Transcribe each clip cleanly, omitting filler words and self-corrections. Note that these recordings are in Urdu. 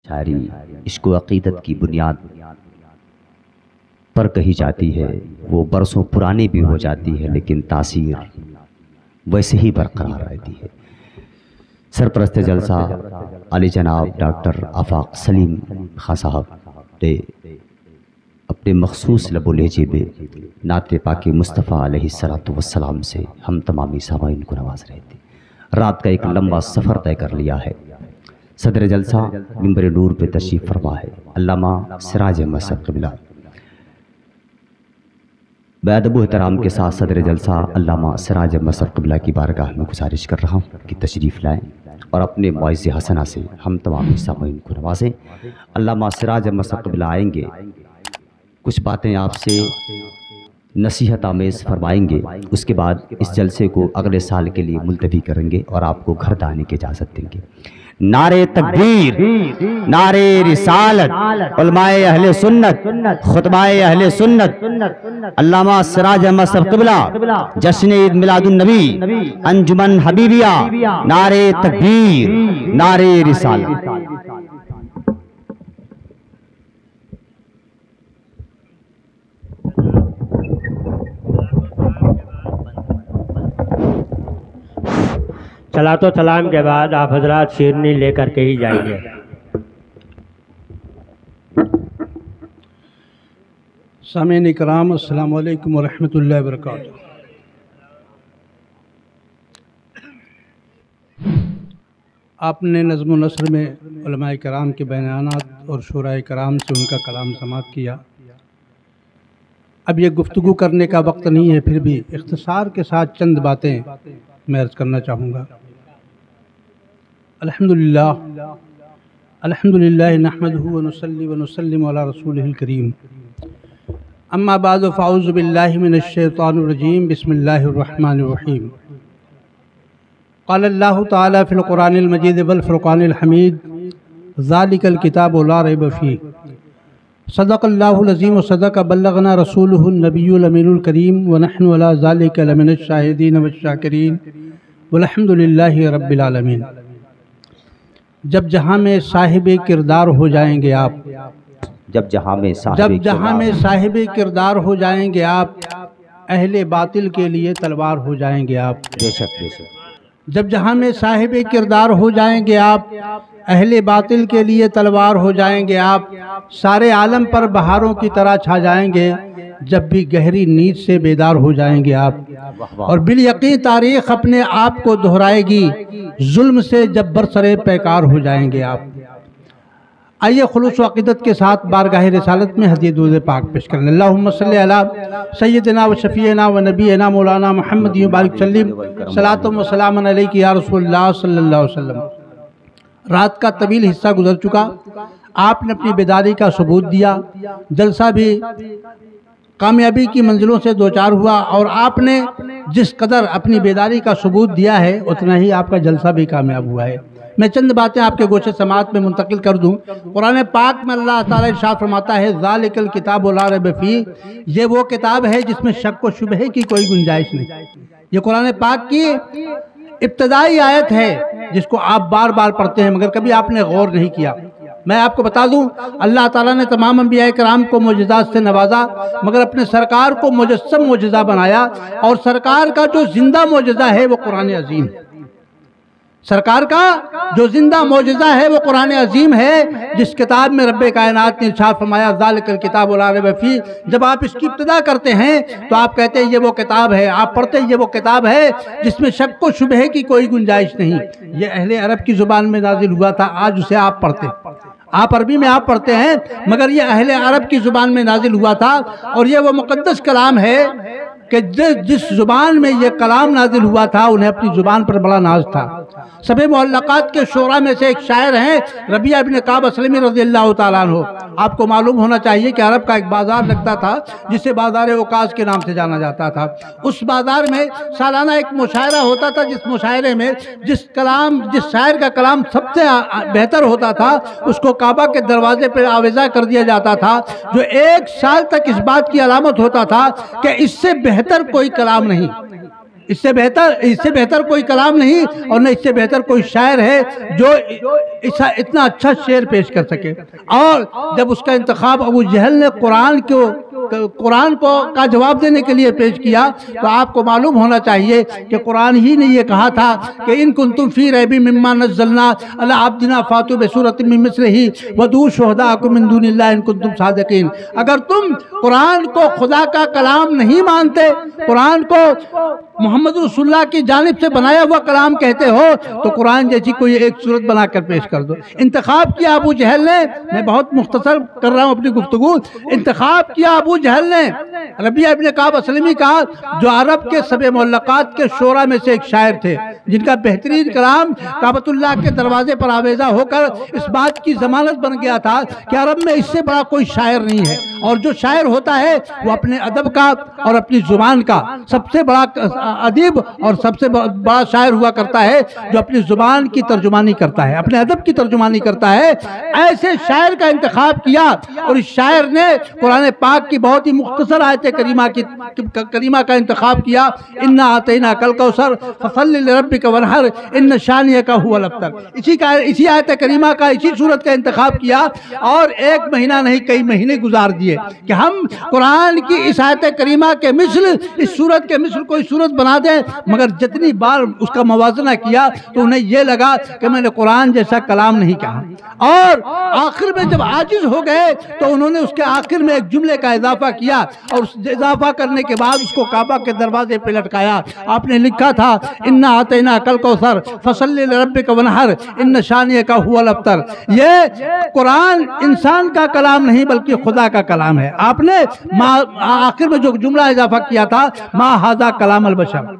شاعری عشق و عقیدت کی بنیاد پر کہی جاتی ہے، وہ برسوں پرانی بھی ہو جاتی ہے لیکن تاثیر ویسے ہی برقرار رہتی ہے۔ سرپرست جلسہ علی جناب ڈاکٹر آفاق سلیم خان صاحب نے اپنے مخصوص لب و لہجے میں نعت پاک مصطفیٰ علیہ السلام سے ہم تمامی سامعین کو نواز رہے تھے۔ رات کا ایک لمبا سفر طے کر لیا ہے۔ صدر جلسہ منبر نور پہ تشریف فرما ہے علامہ سراج احمد صاحب قبلہ۔ بادب و احترام کے ساتھ صدر جلسہ علامہ سراج احمد صاحب قبلہ کی بارگاہ میں گزارش کر رہا ہوں کہ تشریف لائیں اور اپنے معز حسنہ سے ہم تمام سامعین کو نوازیں۔ علامہ سراج احمد صاحب قبلہ آئیں گے، کچھ باتیں آپ سے نصیحت آمیز فرمائیں گے، اس کے بعد اس جلسے کو اگلے سال کے لیے ملتوی کریں گے اور آپ کو گھر جانے کی اجازت دیں گے۔ نعرے تکبیر، نعرے رسالت، علماء اہل سنت، خطبہ اہل سنت، علامہ سراج احمد صاحب قبلہ، جشن عید میلاد النبی، انجمن حبیبیہ، نعرے تکبیر، نعرے رسالت۔ صلاۃ و سلام کے بعد آپ حضرات شیرنی لے کر کے ہی جائیں گے۔ سامعین اکرام، السلام علیکم ورحمۃ اللہ وبرکاتہ۔ آپ نے نظم و نثر میں علماء کرام کے بیانات اور شعراء کرام سے ان کا کلام سماعت کیا۔ اب یہ گفتگو کرنے کا وقت نہیں ہے، پھر بھی اختصار کے ساتھ چند باتیں میں عرض کرنا چاہوں گا۔ الحمدللہ نحمدہ ونصلی ونسلم علی رسولہ الکریم، اما بعد فاعوذ باللہ من الشیطان الرجیم، بسم اللہ الرحمن الرحیم۔ قال اللہ تعالی فی القرآن المجید والفرقان الحمید، ذالک الکتاب لا ریب فیہ، صدق اللہ العظیم وصدق بلغنا رسولہ النبی الامین الکریم، ونحن علی ذالک لمن الشاہدین والشاکرین، والحمدللہ رب العالمین۔ جب جہاں میں صاحب کردار ہو جائیں گے آپ، جب جہاں میں صاحب کردار ہو جائیں گے آپ، اہل باطل کے لیے تلوار ہو جائیں گے آپ۔ بے شک بے شک۔ جب جہاں میں صاحب کردار ہو جائیں گے آپ، اہل باطل کے لیے تلوار ہو جائیں گے آپ، سارے عالم پر بہاروں کی طرح چھا جائیں گے جب بھی گہری نیند سے بیدار ہو جائیں گے آپ، اور بالیقین تاریخ اپنے آپ کو دہرائے گی ظلم سے جب برسرے پیکار ہو جائیں گے آپ۔ آئیے خلوص و عقیدت کے ساتھ بارگاہ رسالت میں حدیث درود پاک پیش کریں۔ اللہم صلی علی سیدنا و شفیعنا و نبینا مولانا محمد بارک وسلم، صلاۃ و سلام علیک یا رسول اللہ صلی اللہ علیہ وسلم۔ رات کا طویل حصہ گزر چکا، آپ نے اپنی بیداری کا ثبوت دیا، جلسہ بھی کامیابی کی منزلوں سے دوچار ہوا، اور آپ نے جس قدر اپنی بیداری کا ثبوت دیا ہے اتنا ہی آپ کا جلسہ بھی کامیاب ہوا ہے۔ میں چند باتیں آپ کے گوشے سماعت میں منتقل کر دوں۔ قرآن پاک میں اللہ تعالیٰ ارشاد فرماتا ہے ذالک الکتاب لا ریب فیہ، یہ وہ کتاب ہے جس میں شک و شبہے کی کوئی گنجائش نہیں۔ یہ قرآن پاک کی ابتدائی آیت ہے جس کو آپ بار بار پڑھتے ہیں مگر کبھی آپ نے غور نہیں کیا۔ میں آپ کو بتا دوں، اللہ تعالیٰ نے تمام انبیاء کرام کو معجزات سے نوازا مگر اپنے سرکار کو مجسم معجزہ بنایا، اور سرکار کا جو زندہ معجزہ ہے وہ قرآن عظیم ہے۔ سرکار کا جو زندہ معجزہ ہے وہ قرآن عظیم ہے، جس کتاب میں رب کائنات نے ارشاد فرمایا ذالک الکتاب لا ریب فیہ۔ جب آپ اس کی ابتدا کرتے ہیں تو آپ کہتے ہیں یہ وہ کتاب ہے، آپ پڑھتے ہیں یہ وہ کتاب ہے جس میں شک و شبہے کی کوئی گنجائش نہیں۔ یہ اہل عرب کی زبان میں نازل ہوا تھا، آج اسے آپ پڑھتے ہیں، آپ عربی میں آپ پڑھتے ہیں مگر یہ اہل عرب کی زبان میں نازل ہوا تھا، اور یہ وہ مقدس کلام ہے کہ جس زبان میں یہ کلام نازل ہوا تھا انہیں اپنی زبان پر بڑا ناز تھا۔ سب معلقات کے شعراء میں سے ایک شاعر ہیں ربیعہ ابن کعب اسلمی رضی اللہ تعالیٰ عنہ۔ آپ کو معلوم ہونا چاہیے کہ عرب کا ایک بازار لگتا تھا جسے بازار اوکاز کے نام سے جانا جاتا تھا۔ اس بازار میں سالانہ ایک مشاعرہ ہوتا تھا، جس مشاعرے میں جس شاعر کا کلام سب سے بہتر ہوتا تھا اس کو کعبہ کے دروازے پر آویزہ کر دیا جاتا تھا، جو 1 سال تک اس بات کی علامت ہوتا تھا کہ اس سے بہتر کوئی کلام نہیں۔ اس سے بہتر کوئی کلام نہیں اور نہ اس سے بہتر کوئی شاعر ہے جو اتنا اچھا شعر پیش کر سکے۔ اور جب اس کا انتخاب ابو جہل نے قرآن کو کا جواب دینے کے لیے پیش کیا تو آپ کو معلوم ہونا چاہیے کہ قرآن ہی نے یہ کہا تھا کہ ان کنتم فی ریب مما نزلنا علی عبدنا فاتوا بسورۃ من مثلہ ودعوا شہداءکم من دون اللہ ان کنتم صادقین۔ اگر تم قرآن کو خدا کا کلام نہیں مانتے، قرآن کو محمد رسول اللہ کی جانب سے بنایا ہوا کلام کہتے ہو تو قرآن جیسی کوئی ایک صورت بنا کر پیش کر دو۔ انتخاب کیا ابو جہل نے، میں بہت مختصر کر رہا ہوں اپنی گفتگو، انتخاب کیا ابو جہل نے ربیعہ ابن کعب اسلمی کا، جو عرب کے سبع معلقات کے شعراء میں سے ایک شاعر تھے، جن کا بہترین کلام کعبۃ اللہ کے دروازے پر آویزہ ہو کر اس بات کی ضمانت بن گیا تھا کہ عرب میں اس سے بڑا کوئی شاعر نہیں ہے، اور جو شاعر ہوتا ہے وہ اپنے ادب کا اور اپنی زبان کا سب سے بڑا ادیب اور سب سے بڑا شاعر ہوا کرتا ہے جو اپنی زبان کی ترجمانی کرتا ہے، اپنے ادب کی ترجمانی کرتا ہے۔ ایسے شاعر کا انتخاب کیا اور اس شاعر نے قرآن پاک کی بہت ہی مختصر آیت کریمہ کا انتخاب کیا، انا اعطیناک الکوثر فصلی لربک وانحر ان شانئک هو الابتر۔ اسی آیت کریمہ کا، اسی صورت کا انتخاب کیا اور ایک مہینہ نہیں کئی مہینے گزار دیے کہ ہم قرآن کی اس آیت کریمہ کے مثل، اس صورت کے مثل کوئی صورت بنا دیں، مگر جتنی بار اس کا موازنہ کیا تو انہیں یہ لگا کہ میں نے قرآن جیسا کلام نہیں کہا، اور آخر میں جب عاجز ہو گئے تو انہوں نے اس کے آخر میں ایک جملے کا اضافہ کیا، اور اس اضافہ کرنے کے بعد اس کو کعبہ کے دروازے پہ لٹکایا۔ آپ نے لکھا تھا انا اعطیناک الکوثر فصلی لربک وانحر ان شانئک هو الابتر۔ یہ قرآن انسان کا کلام نہیں بلکہ خدا کا کلام ہے۔ آپ نے آخر میں جو جملہ اضافہ کیا تھا ما ھذا کلام البشر،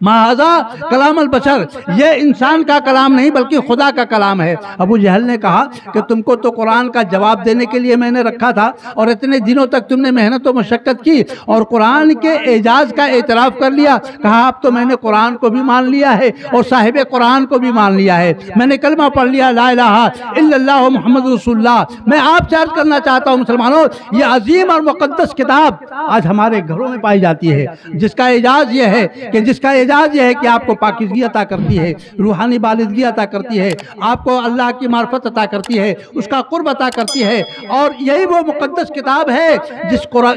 ما ھذا کلام البشر، یہ انسان کا کلام نہیں بلکہ خدا کا کلام ہے۔ ابو جہل نے کہا کہ تم کو تو قرآن کا جواب دینے کے لیے میں نے رکھا تھا اور اتنے دنوں تک تم نے محنت و مشقت کی اور قرآن کے اعجاز کا اعتراف کر لیا، کہا اب تو میں نے قرآن کو بھی مان لیا ہے اور صاحب قرآن کو بھی مان لیا ہے، میں نے کلمہ پڑھ لیا لا الہ الا اللہ محمد رسول اللہ۔ میں آپ سے عرض کرنا چاہتا ہوں مسلمانوں، یہ عظیم اور مقدس کتاب آج ہمارے گھروں میں پائی جاتی ہے، جس کا اعجاز یہ ہے کہ آپ کو پاکیزگی عطا کرتی ہے، روحانی بالغی عطا کرتی ہے، آپ کو اللہ کی معرفت عطا کرتی ہے، اس کا قرب عطا کرتی ہے، اور یہی وہ مقدس کتاب ہے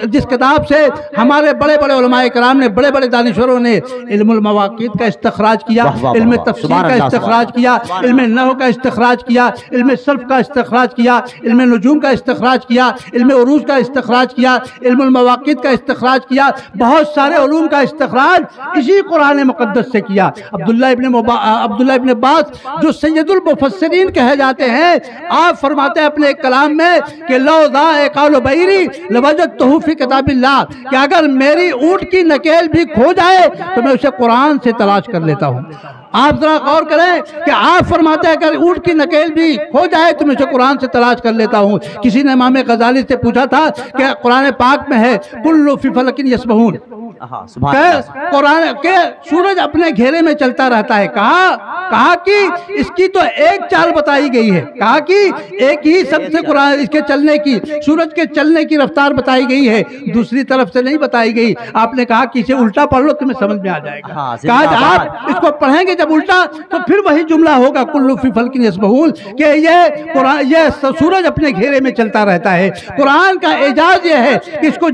جس کتاب سے ہمارے بڑے بڑے علماء کرام نے، بڑے بڑے دانشوروں نے علم المواقیت کا استخراج کیا، علم تفسیر کا استخراج کیا، علم نحو کا استخراج کیا، علم صرف کا استخراج کیا، علم نجوم کا استخراج کیا، علم عروض کا استخراج کیا، علم المواقیت کا استخراج کیا، بہت سارے علوم کا استخراج اسی قرآن مقدس سے کیا۔ عبداللہ ابن عباس جو سید المفسرین کہے جاتے ہیں، آپ فرماتے ہیں اپنے ایک کلام میں کہ لو ضاع قال بعیری لوجدتہ فی کتاب اللہ، کہ اگر میری اونٹ کی نکیل بھی کھو جائے تو میں اسے قرآن سے تلاش کر لیتا ہوں۔ آپ ذرا غور کریں کہ آپ فرماتے ہیں اگر اونٹ کی نکیل بھی کھو جائے تو میں اسے قرآن سے تلاش کر لیتا ہوں۔ کسی نے امام غزالی سے پوچھا تھا کہ قرآن پاک میں ہے کل فی فلک یسبحون، قرآن کے سورج اپنے گھیرے میں چلتا رہتا ہے، کہا کہ اس کی تو ایک چال بتائی گئی ہے، کہا کہ ایک ہی سب سے قرآن اس کے چلنے کی، سورج کے چلنے کی رفتار بتائی گئی ہے، دوسری طرف سے نہیں بتائی گئی۔ آپ نے کہا کہ اسے الٹا پڑھ لو تمہیں سمجھ میں آ جائے گا، کہا آپ اس کو پڑھیں گے جب الٹا تو پھر وہی جملہ ہوگا کل فی فلک یسبحون، کہ یہ سورج اپنے گھیرے میں چلتا رہتا ہے۔ قرآن کا اعجاز یہ ہے کہ اس کو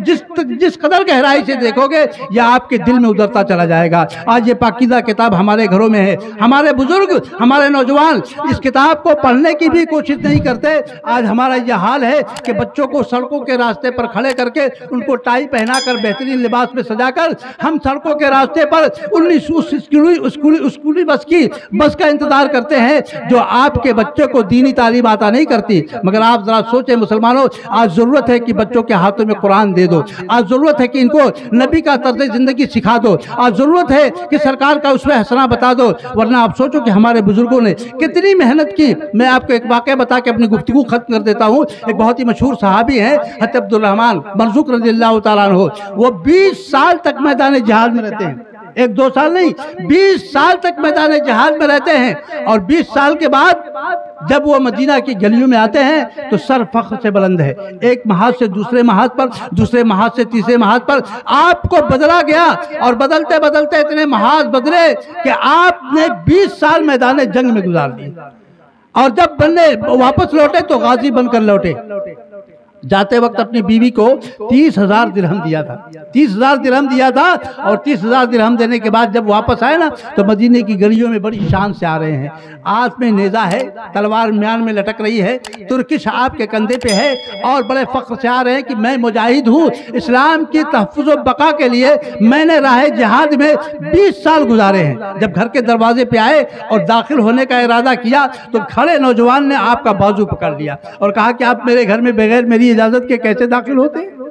جس قدر گہرائی سے دیکھو گے یہ آپ کے دل میں اترتا چلا جائے گا۔ آج یہ پاکیزہ کتاب ہمارے گھروں میں ہے، ہمارے بزرگ، ہمارے نوجوان اس کتاب کو پڑھنے کی بھی کوشش نہیں کرتے۔ آج ہمارا یہ حال ہے کہ بچوں کو سڑکوں کے راستے پر کھڑے کر کے ان کو ٹائی پہنا کر بہترین لباس میں سجا کر ہم سڑکوں کے راستے پر اسکولی بس کا انتظار کرتے ہیں جو آپ کے بچے کو دینی تعلیم عطا نہیں کرتی۔ مگر آپ ذرا سوچیں مسلمانوں، آج ضرورت ہے کہ بچوں کے ہاتھوں میں قرآن دے دو، آج ضرورت ہے کہ ان کو نبی کا طرز زندگی سکھا دو، آج ضرورت ہے کہ سرکار کا اسوہ حسنہ بتا دو، ورنہ آپ سوچو کہ ہمارے بزرگوں نے کتنی محنت کی۔ میں آپ کو ایک واقعہ بتا کے اپنی گفتگو ختم کر دیتا ہوں۔ ایک بہت ہی مشہور صحابی ہیں حضرت عبدالرحمن مرزوق رضی اللہ تعالیٰ عنہ، وہ 20 سال تک میدان جہاد میں رہتے ہیں، ایک دو سال نہیں، 20 سال تک میدان جہاد میں رہتے ہیں، اور 20 سال کے بعد جب وہ مدینہ کی گلیوں میں آتے ہیں تو سر فخر سے بلند ہے، ایک محاذ سے دوسرے محاذ پر، دوسرے محاذ سے تیسرے محاذ پر آپ کو بدلا گیا، اور بدلتے بدلتے اتنے محاذ بدلے کہ آپ نے 20 سال میدان جنگ میں گزار دیے، اور جب بننے واپس لوٹے تو غازی بن کر لوٹے۔ جاتے وقت اپنی بیوی کو 30,000 درہم دیا تھا، 30,000 درہم دیا تھا، اور 30,000 درہم دینے کے بعد جب واپس آئے نا تو مدینے کی گلیوں میں بڑی شان سے آ رہے ہیں، ہاتھ میں نیزہ ہے، تلوار میان میں لٹک رہی ہے، ترکش آپ کے کندھے پہ ہے، اور بڑے فخر سے آ رہے ہیں کہ میں مجاہد ہوں، اسلام کی تحفظ و بقا کے لیے میں نے راہ جہاد میں 20 سال گزارے ہیں۔ جب گھر کے دروازے پہ آئے اور داخل ہونے کا ارادہ کیا تو کھڑے نوجوان نے آپ کا بازو پکڑ لیا اور کہا کہ آپ میرے گھر میں بغیر میری اجازت کے کیسے داخل ہوتے ہیں؟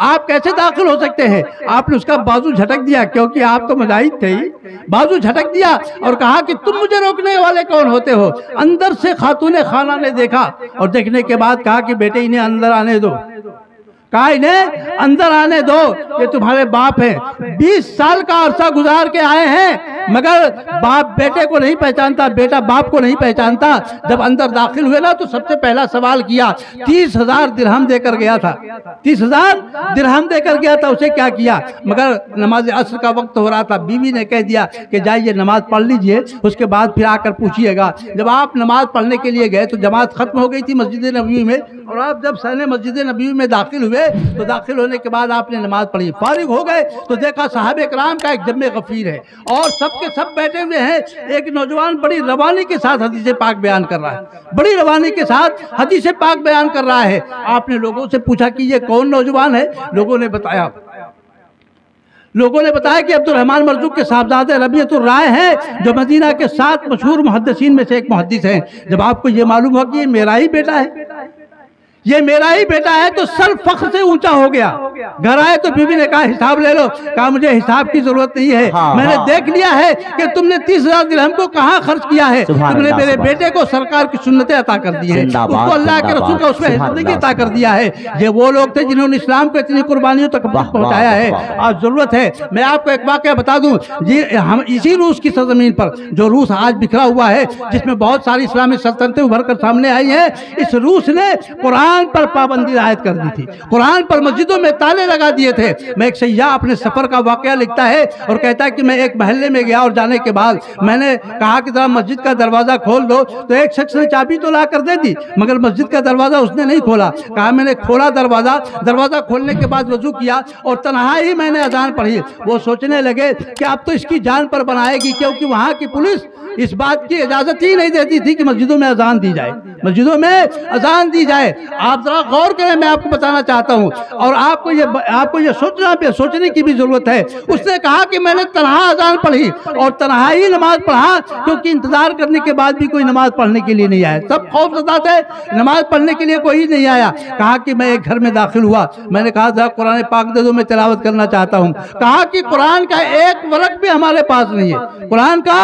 آپ کیسے داخل ہو سکتے ہیں؟ آپ نے اس کا بازو جھٹک دیا، کیونکہ آپ تو مجاہد تھے ہی، بازو جھٹک دیا اور کہا کہ تم مجھے روکنے والے کون ہوتے ہو؟ اندر سے خاتون خانہ نے دیکھا اور دیکھنے کے بعد کہا کہ بیٹے انہیں اندر آنے دو، کہا انہیں اندر آنے دو، یہ تمہارے باپ ہیں، 20 سال کا عرصہ گزار کے آئے ہیں مگر باپ بیٹے کو نہیں پہچانتا، بیٹا باپ کو نہیں پہچانتا۔ جب اندر داخل ہوئے نا تو سب سے پہلا سوال کیا، 30,000 درہم دے کر گیا تھا، 30,000 درہم دے کر گیا تھا، اسے کیا کیا؟ مگر نماز عصر کا وقت ہو رہا تھا، بیوی نے کہہ دیا کہ جائیے نماز پڑھ لیجئے، اس کے بعد پھر آ کر پوچھئے گا۔ جب آپ نماز پڑھنے کے لیے گئے تو جماعت ختم ہو گئی تھی مسجد نبوی میں، اور آپ جب سہنے مسجد نبوی میں داخل ہوئے تو داخل ہونے کے بعد آپ نے نماز پڑھی، فارغ ہو گئے تو دیکھا صحابہ کرام کا ایک جمع غفیر ہے اور سب کے سب بیٹھے ہوئے ہیں۔ ایک نوجوان بڑی روانی کے ساتھ حدیث پاک بیان کر رہا ہے، بڑی روانی کے ساتھ حدیث پاک بیان کر رہا ہے۔ آپ نے لوگوں سے پوچھا کہ یہ کون نوجوان ہے؟ لوگوں نے بتایا کہ عبد الرحمن مرزوق کے صاحبزادے ربیعۃ الرائے ہیں، جو مدینہ کے 7 مشہور محدثین میں سے ایک محدث ہیں۔ جب آپ کو یہ معلوم ہوا کہ یہ میرا ہی بیٹا ہے، یہ میرا ہی بیٹا ہے تو سر فخر سے اونچا ہو گیا۔ گھر آئے تو بیوی نے کہا حساب لے لو، کہا مجھے حساب کی ضرورت نہیں ہے، میں نے دیکھ لیا ہے کہ تم نے 30,000 درہم کو کہاں خرچ کیا ہے، تم نے میرے بیٹے کو سرکار کی سنتیں عطا کر دی ہیں، اس کو اللہ کے رسول کا اس میں زندگی عطا کر دیا ہے۔ یہ وہ لوگ تھے جنہوں نے اسلام کو اتنی قربانیوں تک پہنچایا ہے۔ آج ضرورت ہے، میں آپ کو ایک واقعہ بتا دوں، ہم اسی روس کی سرزمین پر، جو روس آج بکھرا ہوا ہے، جس میں بہت ساری اسلامی سلطنتیں ابھر کر سامنے آئی ہیں، اس روس نے قرآن پر پابندی عائد کر دی تھی، قرآن پر مسجدوں میں تالے لگا دیے تھے۔ میں ایک سیاح اپنے سفر کا واقعہ لکھتا ہے اور کہتا ہے کہ میں ایک محلے میں گیا اور جانے کے بعد میں نے کہا کہ ذرا مسجد کا دروازہ کھول دو، تو ایک شخص نے چابی تو لا کر دے دی مگر مسجد کا دروازہ اس نے نہیں کھولا۔ کہا میں نے کھولا دروازہ کھولنے کے بعد وضو کیا اور تنہائی میں نے اذان پڑھی۔ وہ سوچنے لگے کہ اب تو اس کی جان پر بنائے گی، کیونکہ وہاں کی پولیس اس بات کی اجازت ہی نہیں دیتی تھی کہ مسجدوں میں اذان دی جائے، مسجدوں میں اذان دی جائے۔ آپ ذرا غور کریں، میں آپ کو بتانا چاہتا ہوں، اور آپ کو یہ سوچنے کی بھی ضرورت ہے۔ اس نے کہا کہ میں نے تنہا اذان پڑھی اور تنہا ہی نماز پڑھا، کیونکہ انتظار کرنے کے بعد بھی کوئی نماز پڑھنے کے لیے نہیں آیا، سب خوف زدہ تھے، نماز پڑھنے کے لیے کوئی نہیں آیا۔ کہا کہ میں ایک گھر میں داخل ہوا، میں نے کہا ذرا قرآن پاک دے دو، میں تلاوت کرنا چاہتا ہوں۔ کہا کہ قرآن کا ایک ورق بھی ہمارے پاس نہیں ہے، قرآن کا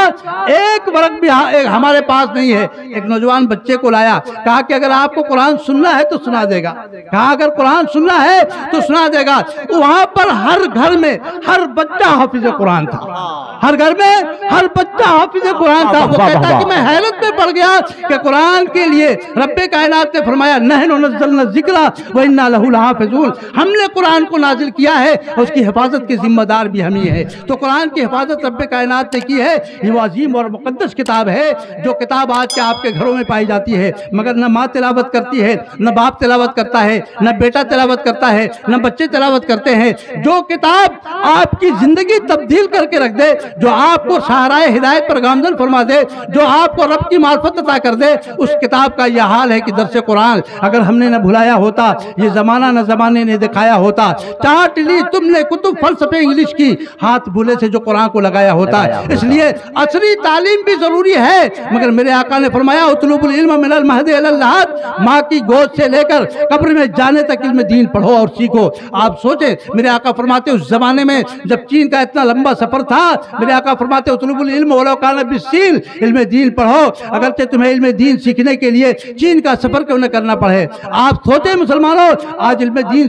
ایک ورق بھی ہمارے پاس نہیں ہے۔ ایک نوجوان بچے کو لایا، کہا کہ اگر آپ کو قرآن سننا ہے تو سنا دے گا، کہا اگر قرآن سننا ہے تو سنا دے گا۔ وہاں پر ہر گھر میں ہر بچہ حافظ قرآن تھا، ہر گھر میں ہر بچہ حافظ قرآن تھا۔ وہ کہتا کہ میں حیرت میں پڑ گیا کہ قرآن کے لیے رب کائنات نے فرمایا نحن نزلنا الذکر وإنا لہ لحافظون، ہم نے قرآن کو نازل کیا ہے اور اس کی حفاظت کے ذمہ دار بھی ہم ہی ہیں۔ تو قرآن کی حفاظت رب کائنات نے کی ہے۔ یہ وہ عظیم اور مقدس کتاب ہے، جو کتاب آج کے آپ کے گھروں میں پائی جاتی ہے مگر نہ ماں تلاوت کرتی ہے، نہ باپ تلاوت کرتا ہے، نہ بیٹا تلاوت کرتا ہے، نہ بچے تلاوت کرتے ہیں۔ جو کتاب آپ کی زندگی تبدیل کر کے رکھ دے، جو آپ کو شاہراہ ہدایت پر گامزن فرما دے، جو آپ کو رب کی معرفت عطا کر دے، اس کتاب کا یہ حال ہے کہ درس قرآن اگر ہم نے نہ بھلایا ہوتا، یہ زمانہ نہ زمانے نے دکھایا ہوتا، چاٹ لی تم نے کتب فلسفے انگلش کی، ہاتھ بھولے سے جو قرآن کو لگایا ہوتا ہے۔ اس لیے عصری تعلیم بھی ضروری ہے، مگر میرے آقا نے فرمایا اطلبوا العلم من المہد الی اللحد، ماں کی گود سے لے کر قبر میں جانے تک علم دین پڑھو اور سیکھو۔ آپ سوچیں، میرے آقا فرماتے اس زمانے میں جب چین کا اتنا لمبا سفر تھا، میرے آقا فرماتے اطلبوا العلم ولو کان بالسین، علم دین پڑھو اگرچہ تمہیں علم دین سیکھنے کے لیے چین کا سفر کیوں نہ کرنا پڑے۔ آپ سوچیں مسلمانوں، آج علم دین